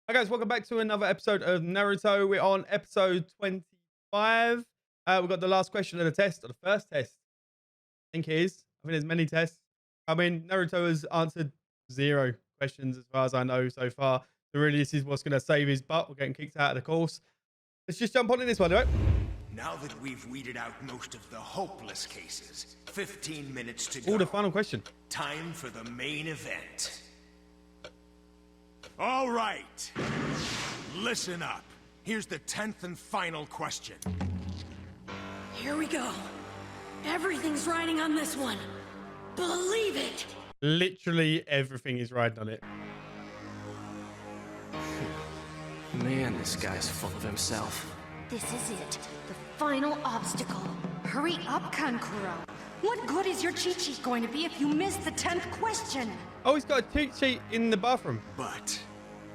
Hi guys, welcome back to another episode of Naruto. We're on episode 25. We've got the last question of the test, or the first test. I think it is. I think there's many tests. I mean, Naruto has answered 0 questions as far as I know so far. So really, this is what's going to save his butt. We're getting kicked out of the course. Let's just jump on in this one, right? Now that we've weeded out most of the hopeless cases, 15 minutes to go. Oh, the final question. Time for the main event. All right. Listen up. Here's the 10th and final question. Here we go. Everything's riding on this one. Believe it. Literally everything is riding on it. Man, this guy's full of himself. This is it. The final obstacle. Hurry up, Kankuro. What good is your cheat sheet going to be if you miss the 10th question? Oh, he's got a cheat sheet in the bathroom. But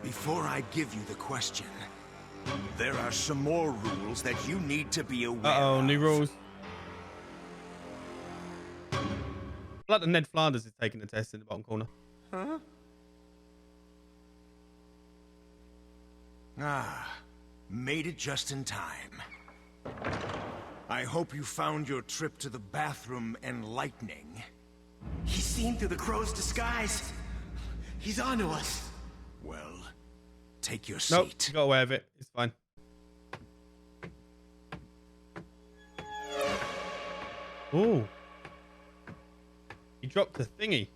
before I give you the question, there are some more rules that you need to be aware Uh-oh, of. new rules. Like the Ned Flanders is taking the test in the bottom corner. Huh? Ah, made it just in time. I hope you found your trip to the bathroom enlightening. He's seen through the crow's disguise. He's onto us. Well, take your Nope, seat. got away with it. It's fine. Ooh. He dropped a thingy.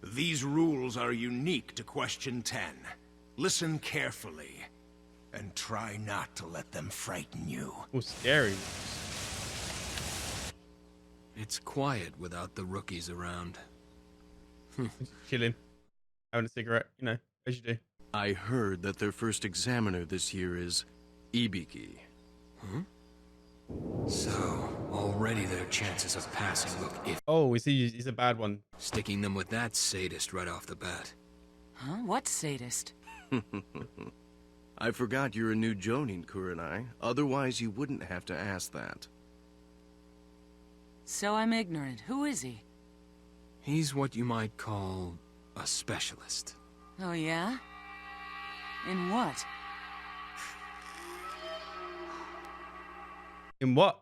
These rules are unique to question 10. Listen carefully, and try not to let them frighten you. Oh, scary. It's quiet without the rookies around. Just chilling. Having a cigarette, you know, as you do. I heard that their first examiner this year is Ibiki. So, already their chances of passing look iffy. Oh, he's a bad one. Sticking them with that sadist right off the bat. Huh? What sadist? I forgot you're a new Jonin, Kurenai. Otherwise, you wouldn't have to ask that. So I'm ignorant. Who is he? He's what you might call a specialist. Oh, yeah? In what? In what?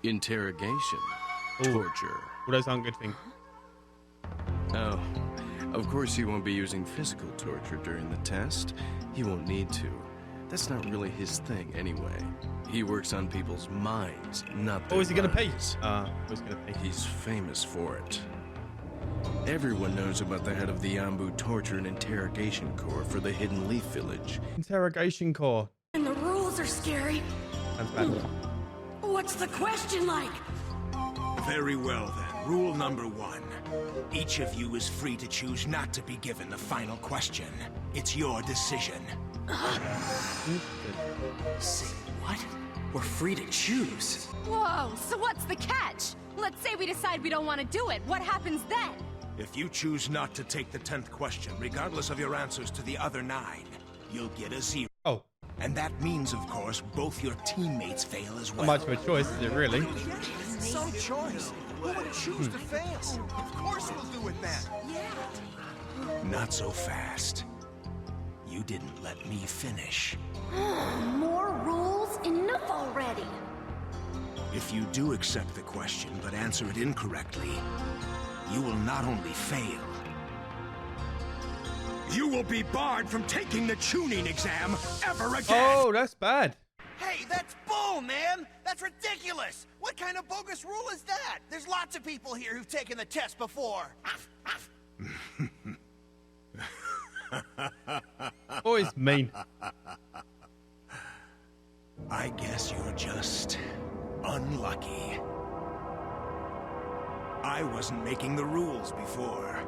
Interrogation. Ooh. Torture. Well, those aren't good things. Oh, of course he won't be using physical torture during the test. He won't need to. That's not really his thing anyway. He works on people's minds, not their Oh, is he gonna pay? bodies. Who's gonna pay? He's famous for it. Everyone knows about the head of the Yambu Torture and Interrogation Corps for the Hidden Leaf Village. Interrogation core. And the rules are scary. Sounds bad. What's the question like? Very well then. Rule number 1. Each of you is free to choose not to be given the final question. It's your decision. Say what? We're free to choose. Whoa, so what's the catch? Let's say we decide we don't want to do it. What happens then? If you choose not to take the 10th question, regardless of your answers to the other 9, you'll get a 0. Oh, And that means, of course, both your teammates fail as well. not much of a choice, is it really? Some choice. Who would choose to fail? Of course we'll do it then. Not so fast. You didn't let me finish. More rules? Enough already. If you do accept the question but answer it incorrectly, you will not only fail, you will be barred from taking the tuning exam ever again! Oh, that's bad. Hey, that's bull, man! That's ridiculous! What kind of bogus rule is that? There's lots of people here who've taken the test before. Oh, it's mean. I guess you're just unlucky. I wasn't making the rules before,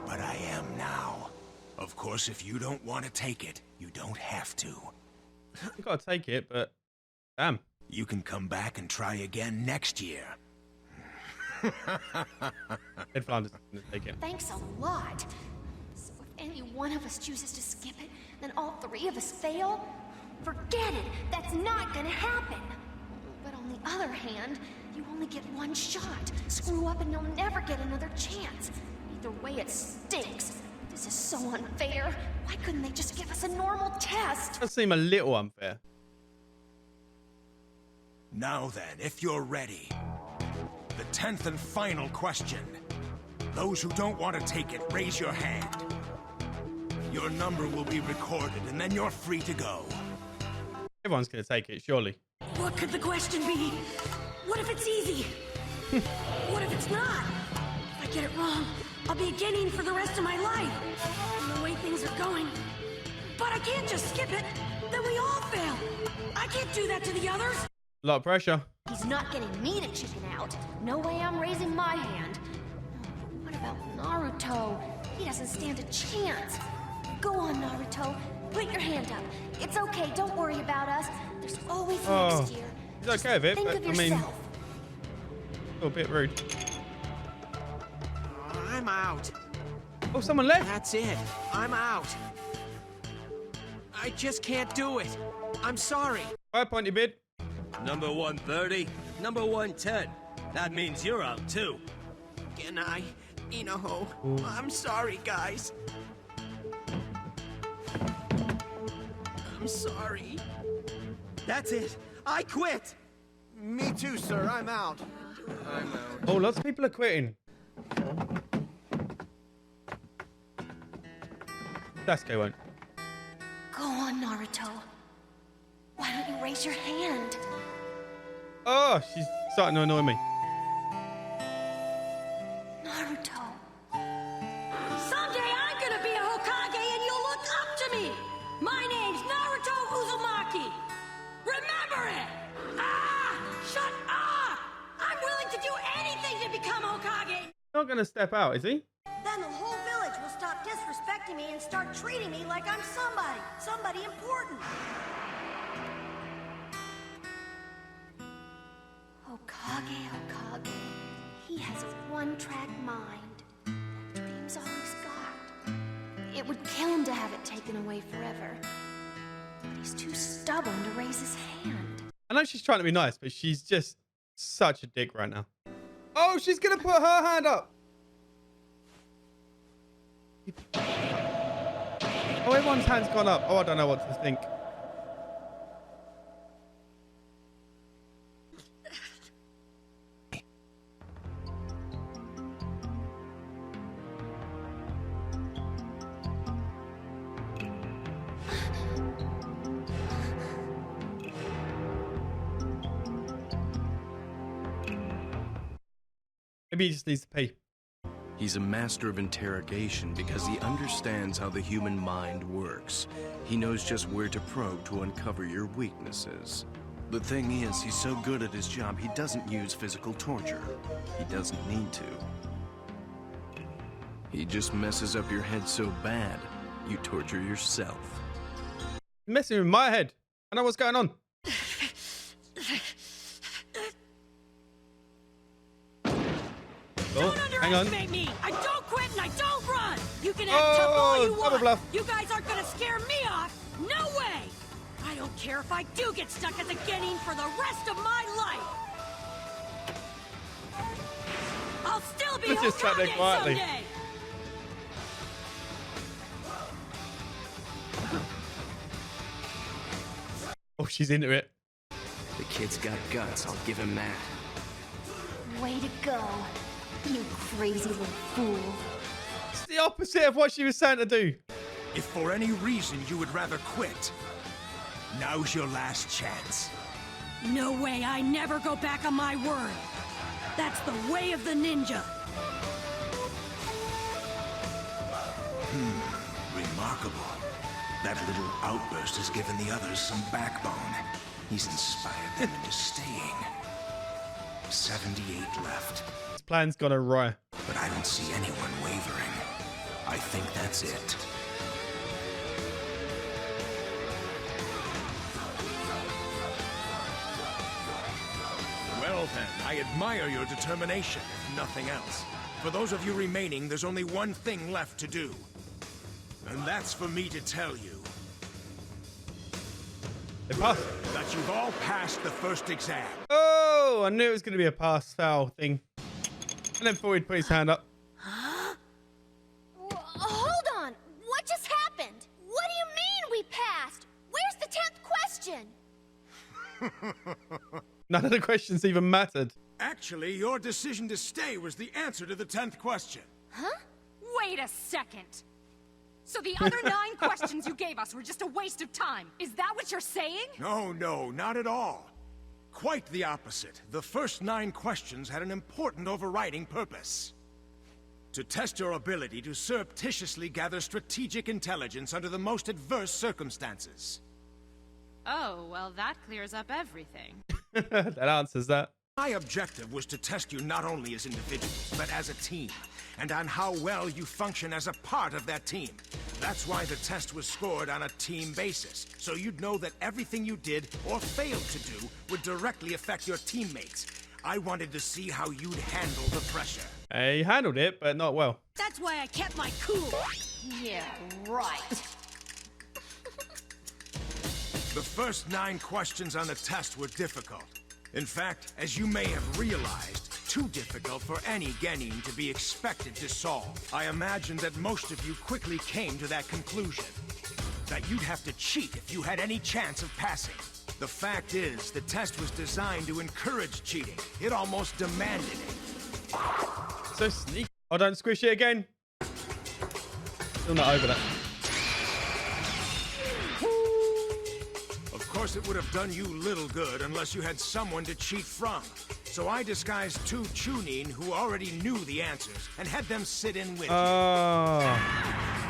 but I am now. Of course, if you don't want to take it, you don't have to. You gotta take it, but damn. You can come back and try again next year. Ned Flanders is gonna take it. Thanks a lot. So if any one of us chooses to skip it, then all 3 of us fail? Forget it! That's not gonna happen! But on the other hand, you only get 1 shot. Screw up and you'll never get another chance. Either way, it stinks. This is so unfair. Why couldn't they just give us a normal test? Does seem a little unfair. Now then, if you're ready. The 10th and final question. Those who don't want to take it, raise your hand. Your number will be recorded, and then you're free to go. Everyone's going to take it, surely. What could the question be? What if it's easy? What if it's not? If I get it wrong, I'll be a Genin for the rest of my life. And the way things are going. But I can't just skip it. Then we all fail. I can't do that to the others. A lot of pressure. He's not getting me to chicken out. No way I'm raising my hand. Oh, what about Naruto? He doesn't stand a chance. Go on, Naruto. Put your hand up. It's okay. Don't worry about us. There's always next year. He's okay with it, Think but of I mean, yourself. a bit rude. I'm out. Oh, someone left. That's it. I'm out. I just can't do it. I'm sorry. Bye, Pointy Bid. Number 130, number 110. That means you're out too. Can I? Inoho. I'm sorry, guys. I'm sorry. That's it. I quit. Me too, sir. I'm out. Oh, lots of people are quitting. Sasuke won't. Go on, Naruto. Why don't you raise your hand? Oh, she's starting to annoy me. Naruto. Someday I'm gonna be a Hokage and you'll look up to me. My name's Naruto Uzumaki. Remember it. Ah! Shut up! I'm willing to do anything to become Hokage. Not going to step out, is he? Then the whole village will stop disrespecting me and start treating me like I'm somebody important. Hokage. He has a one-track mind. That dream's all he's got. It would kill him to have it taken away forever. But he's too stubborn to raise his hand. I know she's trying to be nice, but she's just such a dick right now. Oh, she's going to put her hand up. Oh, everyone's hand's gone up. Oh, I don't know what to think. Maybe he just needs to pee. He's a master of interrogation because he understands how the human mind works. He knows just where to probe to uncover your weaknesses. The thing is, he's so good at his job, he doesn't use physical torture. He doesn't need to. He just messes up your head so bad, you torture yourself. Messing with my head. I know what's going on. Don't hang on. underestimate me. I don't quit and I don't run. You can act tough all you double want. bluff. You guys aren't gonna scare me off. No way. I don't care if I do get stuck as a Genin for the rest of my life. I'll still be Let's just sat there Hokage quietly. someday. Oh, she's into it. The kid's got guts. I'll give him that. Way to go, you crazy little fool. It's the opposite of what she was saying to do. If for any reason you would rather quit, now's your last chance. No way. I never go back on my word. That's the way of the ninja. Remarkable. That little outburst has given the others some backbone. He's inspired them into staying. 78 left. His plan's gone awry. But I don't see anyone wavering. I think that's it. Well then, I admire your determination, if nothing else. For those of you remaining, there's only one thing left to do. And that's for me to tell you. They passed. That you've all passed the first exam. Oh, I knew it was going to be a pass-foul thing. And then thought he'd put his hand up. Hold on. None of the questions even mattered. Actually, your decision to stay was the answer to the 10th question. Huh? Wait a second. So the other 9 questions you gave us were just a waste of time. Is that what you're saying? No, not at all. Quite the opposite. The first 9 questions had an important overriding purpose. To test your ability to surreptitiously gather strategic intelligence under the most adverse circumstances. Oh, well, that clears up everything. That answers that. My objective was to test you not only as individuals, but as a team, and on how well you function as a part of that team. That's why the test was scored on a team basis, so you'd know that everything you did or failed to do would directly affect your teammates. I wanted to see how you'd handle the pressure. He handled it, but not well. That's why I kept my cool. Yeah, right. The first 9 questions on the test were difficult. In fact, as you may have realized, too difficult for any genin to be expected to solve. I imagine that most of you quickly came to that conclusion. That you'd have to cheat if you had any chance of passing. The fact is, the test was designed to encourage cheating. It almost demanded it. So sneaky. Oh, don't squish it again. Still not over that. Of course, it would have done you little good unless you had someone to cheat from. So I disguised 2 Chunin who already knew the answers and had them sit in with you. Oh.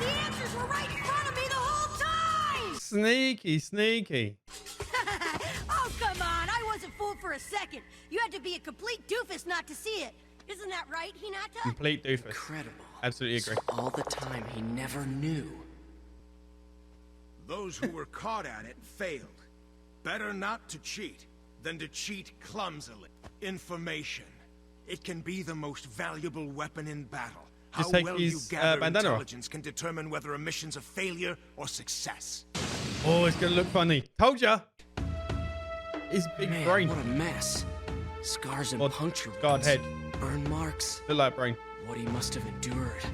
The answers were right in front of me the whole time! Sneaky. Oh, come on. I wasn't fooled for a second. You had to be a complete doofus not to see it. Isn't that right, Hinata? Complete doofus. Incredible. Absolutely agree. So all the time he never knew. Those who were caught at it failed. Better not to cheat than to cheat clumsily. Information. It can be the most valuable weapon in battle. Just How take well his, you gather bandana off. intelligence can determine whether a mission's a failure or success. Oh, it's gonna look funny. Told ya. His big Man, brain. what a mess. Scars and Or puncture guard wounds, head. burn marks. Look like brain. What he must have endured.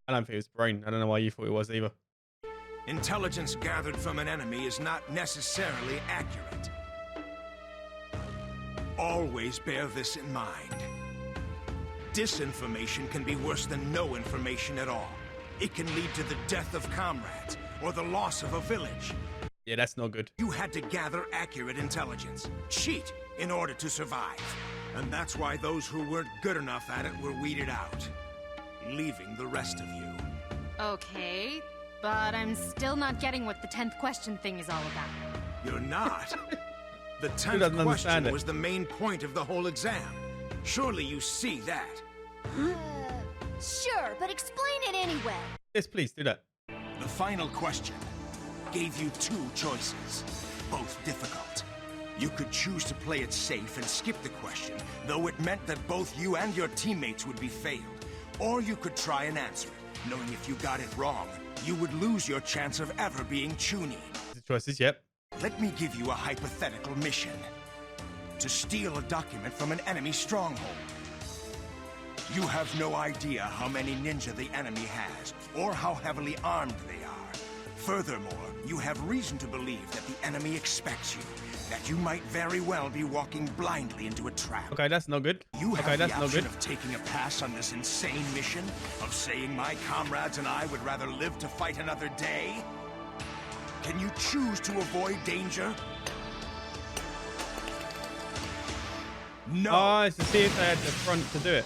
I don't think it was brain. I don't know why you thought it was either. Intelligence gathered from an enemy is not necessarily accurate. Always bear this in mind. Disinformation can be worse than no information at all. It can lead to the death of comrades or the loss of a village. Yeah, that's not good. You had to gather accurate intelligence, cheat in order to survive. And that's why those who weren't good enough at it were weeded out, leaving the rest of you. Okay, but I'm still not getting what the 10th question thing is all about. You're not. The doesn't 10th understand question it? was the main point of the whole exam. Surely you see that. Sure, but explain it anyway. Yes, please do that. The final question gave you 2 choices, both difficult. You could choose to play it safe and skip the question, though it meant that both you and your teammates would be failed. Or you could try and answer it, knowing if you got it wrong, you would lose your chance of ever being Chunin. The choices, yep. Let me give you a hypothetical mission. To steal a document from an enemy stronghold. You have no idea how many ninja the enemy has, or how heavily armed they are. Furthermore, you have reason to believe that the enemy expects you, that you might very well be walking blindly into a trap. Okay, that's not good. You have Okay, the that's not option good. of taking a pass on this insane mission, of saying my comrades and I would rather live to fight another day. Can you choose to avoid danger? No. Oh, it's to see if they had the front to do it.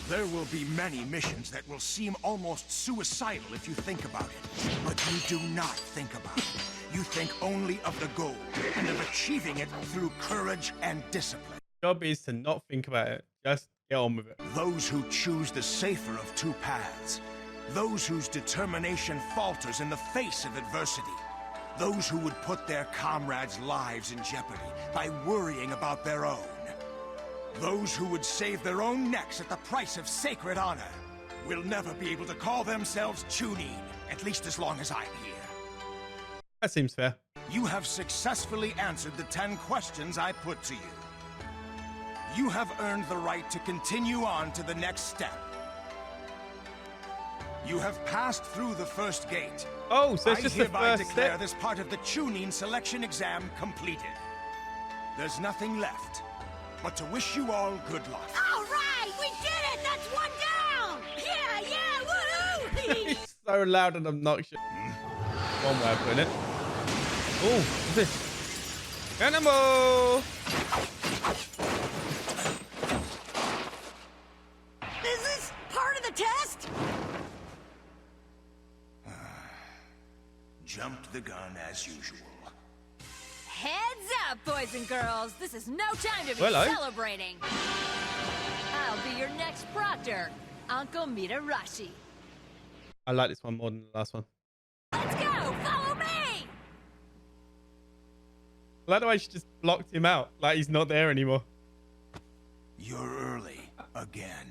There will be many missions that will seem almost suicidal if you think about it. But you do not think about it. You think only of the goal and of achieving it through courage and discipline. Job is to not think about it. Just get on with it. Those who choose the safer of 2 paths. Those whose determination falters in the face of adversity. Those who would put their comrades' lives in jeopardy by worrying about their own. Those who would save their own necks at the price of sacred honor will never be able to call themselves Chunin, at least as long as I'm here. That seems fair. You have successfully answered the 10 questions I put to you. You have earned the right to continue on to the next step. You have passed through the first gate. Oh, so it's I just the hereby first declare step. this part of the tuning selection exam completed. There's nothing left but to wish you all good luck. All right, we did it. That's one down. Yeah, woohoo! It's so loud and obnoxious. One way of putting it. Oh, what's this? Animal! Is this part of the test? Jumped the gun as usual. Heads up, boys and girls. This is no time to be Hello. celebrating. I'll be your next proctor, Uncle Mitarashi. I like this one more than the last one. Let's go! Follow me! I like the way she just blocked him out. Like he's not there anymore. You're early again.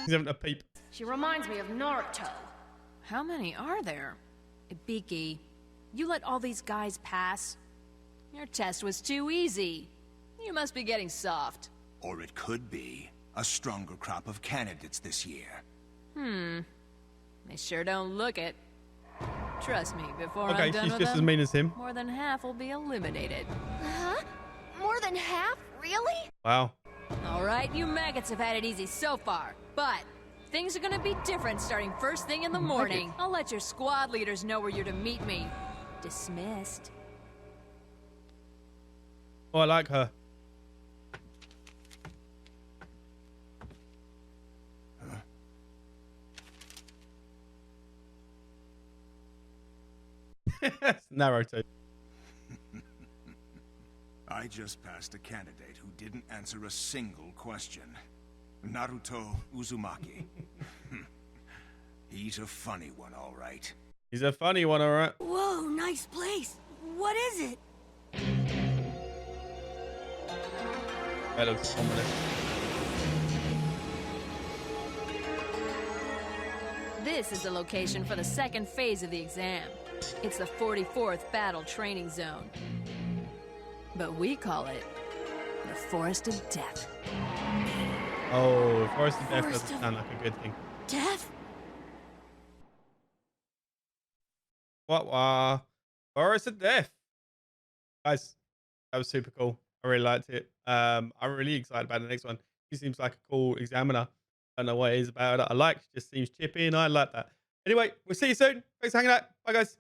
He's having a peep. She reminds me of Naruto. How many are there? Ibiki, you let all these guys pass? Your test was too easy. You must be getting soft. Or it could be a stronger crop of candidates this year. They sure don't look it. Trust me, before Okay, I'm done she's with just as them, mean as him. more than half will be eliminated. Huh? More than half? Really? Wow. All right, you maggots have had it easy so far, but things are gonna be different starting first thing in the morning. I'll let your squad leaders know where you're to meet me. Dismissed. Oh, I like her. Naruto. I just passed a candidate who didn't answer a single question. Naruto Uzumaki. He's a funny one, all right. He's a funny one, all right. Whoa, nice place. What is it? That looks ominous. This is the location for the second phase of the exam. It's the 44th Battle Training Zone. But we call it the Forest of Death. Oh, Forest of Death Forest doesn't of- sound like a good thing. Death? What? Forest of Death. Guys, that was super cool. I really liked it. I'm really excited about the next one. He seems like a cool examiner. I don't know what it is about it I like. Just seems chippy and I like that. Anyway, we'll see you soon. Thanks for hanging out. Bye, guys.